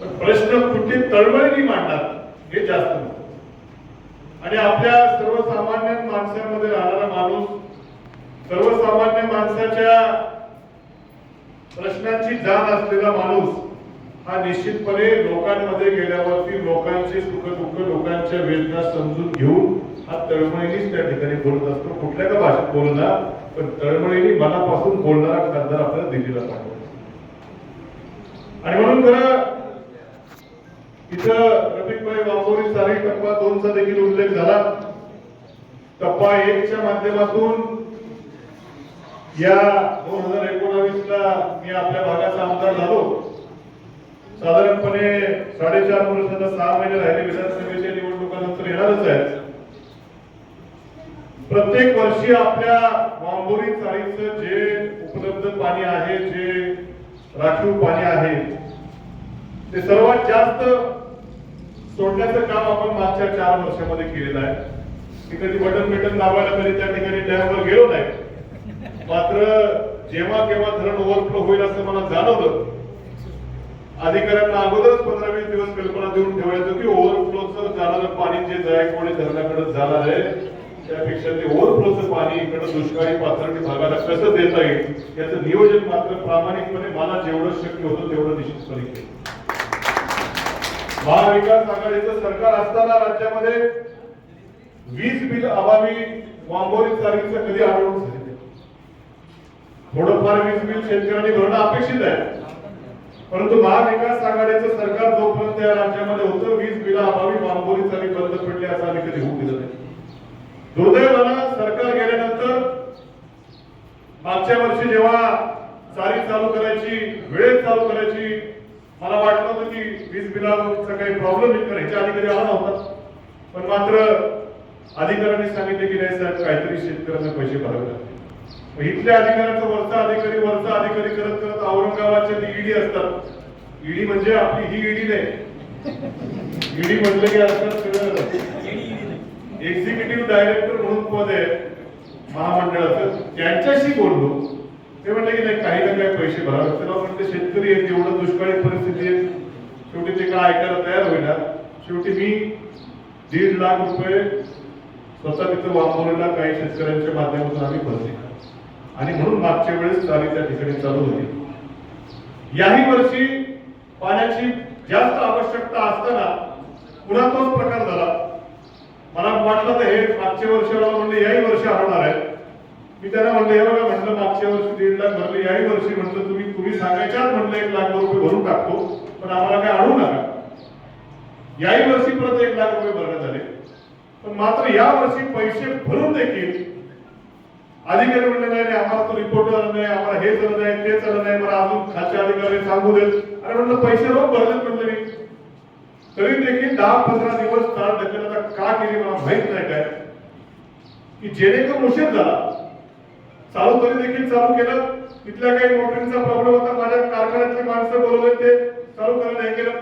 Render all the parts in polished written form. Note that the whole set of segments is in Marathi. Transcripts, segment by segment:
पण प्रश्न कुठे तळमळीने मांडणार हे जास्त महत्त्वाचं. आणि आपल्या सर्वसामान्य माणसांमध्ये राहणारा माणूस, सर्वसामान्य माणसाच्या प्रश्नांची जाण असलेला माणूस हा निश्चितपणे लोकांमध्ये गेल्यावरती लोकांचे सुख दुःख, लोकांच्या वेदना समजून घेऊन हा तळमळीनेच त्या ठिकाणी बोलत असतो. कुठल्या का भाषेत बोलणार, पण तळमळीने मनापासून बोलणारा खासदार आपल्याला दिल्लीला पाठवतो. आणि म्हणून खरं इथं रफिकभाई वाघोरी सारी टप्पा 2 चा देखील उल्लेख झाला. टप्पा 1 च्या माध्यमातून या 2019 ला मी आपल्या भागाचा आमदार झालो. साधारणपणे 4.5 वर्षाचा 6 महिने राहिले विधानसभेच्या निवडणुकानंतर येणारच आहे. प्रत्येक वर्षी आपल्या वांबोरी चाळीचं जे उपलब्ध पाणी आहे, जे राखीव पाणी आहे, ते सर्वात जास्त सोडण्याचं काम आपण मागच्या 4 वर्षामध्ये केलेलं आहे. मी कधी बटन दाबायला कधी त्या ठिकाणी डॅमवर गेलो नाही. मात्र जेव्हा केव्हा धरण ओव्हरफ्लो होईल असं मला जाणवलं, अधिकाऱ्यांना अगोदरच 15-20 दिवस कल्पना देऊन ठेवायचं की ओव्हरफ्लोचं जाणारं पाणी जे जायकवाडी धरणाकडे जाणार आहे, त्यापेक्षा ते ओव्हरफ्लोचं पाणी इकडे दुष्काळी पाथर्डी भागाला कसं देता येईल याचं नियोजन मात्र प्रामाणिकपणे मला जेवढं शक्य होतं तेवढं निश्चितपणे केलं. महाविकास आघाडीचं सरकार असताना राज्यामध्ये वीज बिल अभावी वांबोरी चाळीचं कधी आढळून झाले. थोडंफार वीज बिल शेतकऱ्यांनी भरणं अपेक्षित आहे, परंतु महाविकास आघाडीचं सरकार जोपर्यंत या राज्यामध्ये होतं, वीज बिला अभावी वांबोरी चाळी बंद पडली असं आम्ही कधी होऊ दिलं नाही. दुर्दैवानं सरकार गेल्यानंतर मागच्या वर्षी जेव्हा चाळी चालू करायची, वेळेत चालू करायची, मला वाटलं होतं की वीज बिलाचा काही प्रॉब्लेम येईल, ह्याच्या आधी कधी आला नव्हता. पण मात्र अधिकाऱ्यांनी सांगितले की नाही साहेब, काहीतरी शेतकऱ्यांना पैसे भरावे लागतील. इथल्या अधिकाऱ्यांचा वरचा अधिकारी करत करत औरंगाबादच्या ईडी असतात. ईडी म्हणजे आपली ही ईडी नाही. ईडी म्हटलं की असतात एक्झिक्युटिव्ह डायरेक्टर म्हणून पद आहे महामंडळाचं. त्यांच्याशी बोललो, ते म्हणले की नाही काही ना काही पैसे भरावे लागतील. म्हणजे शेतकरी आहेत, एवढं दुष्काळी परिस्थिती आहे, शेवटी ते काय ऐकायला तयार होईना. शेवटी मी 1.5 लाख रुपये स्वतः तिथं वापरलेला काही शेतकऱ्यांच्या माध्यमातून आम्ही भरले. आणि म्हणून मागच्या वेळेस चाली त्या ठिकाणी चालू झाली. याही वर्षी पाण्याची जास्त आवश्यकता असताना पुन्हा तोच प्रकार झाला. मला वाटलं तर हे मागच्या वर्षाला म्हणले याही वर्षी हरवणार आहे. मी त्यांना म्हणलं हे बघा, म्हटलं मागच्या वर्षी 1.5 लाख भरले, याही वर्षी म्हटलं तुम्ही सांगायच्याच म्हटलं 1 लाख रुपये भरून टाकतो, पण आम्हाला काय अडवू नका. याही वर्षी परत 1 लाख रुपये भरण्यात आले. पण मात्र या वर्षी पैसे भरून देखील अधिकारी म्हणले नाही, आम्हाला तो रिपोर्ट आला नाही, आम्हाला हे झालं नाही, ते झालं नाही, मला अजून खालचे अधिकारी सांगू देत. अरे म्हटलं पैसे रोख भरलेत म्हटलं मी. तरी देखील 10-15 दिवस काळ ढकलता का केली मला माहित नाही काय, की जेणेकरून उशीर झाला. चालू तरी देखील चालू केलं. तिथल्या काही मोटरिंगचा प्रॉब्लेम होता, माझ्या कारखान्यातली माणसं बोलवले, ते चालू करायला नाही केलं.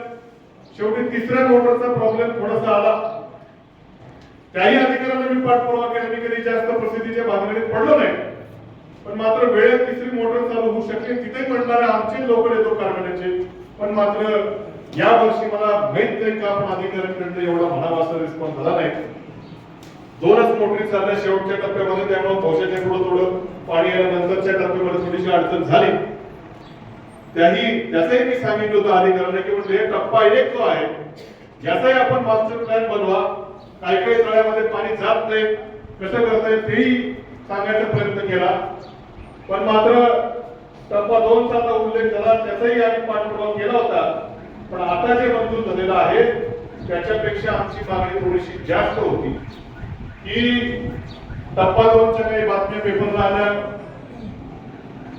शेवटी 3ऱ्या मोटरचा प्रॉब्लेम थोडासा आला. त्याही अधिकाऱ्यांना मी पाठपुरावा केला. मी कधी जास्त प्रसिद्धीच्या भानगडीत पडलो नाही, पण मात्र वेळेत 3री मोटर चालू होऊ शकली. तिथे म्हणणारे आमचे लोक येतो कारखान्याचे. पण मात्र या वर्षी मला माहित नाही का आपण अधिकाऱ्यांकडे एवढा म्हणावा असा रिस्पॉन्स झाला नाही. 2च मोटरी चालल्या शेवटच्या टप्प्यामध्ये, त्यामुळे पावसाच्या थोडं पाणी आल्यानंतरच्या टप्प्यामध्ये थोडीशी अडचण झाली. त्याचंही मी सांगितलं होतं अधिकाऱ्यांना की म्हणजे टप्पा 1 जो आहे, ज्याचाही आपण मास्टर प्लॅन बनवा. काही तळ्यामध्ये पाणी जात नाही, कसं करता येईल तेही सांगायचा प्रयत्न केला. पण मात्र टप्पा 2 चा उल्लेख झाला, त्याचाही आम्ही पाठपुरावा केला होता. पण आता जे मंजूर झालेलं आहे त्याच्यापेक्षा आमची मागणी थोडीशी जास्त होती. की टप्पा 2 च्या काही बातम्या पेपरला आल्या.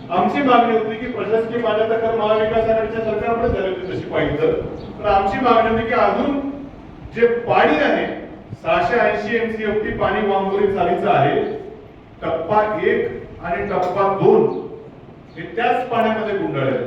आमची मागणी होती की प्रशासकीय मान्यता कर महाविकास आघाडीच्या सरकारकडे झाली होती तशी पाहिजे तर आमची मागणी होती की अजून जे पाणी आहे 680 MCFT पाणी वांबोरी चाळीचं आहे, टप्पा 1 आणि टप्पा 2 हे त्याच पाण्यामध्ये गुंडाळले.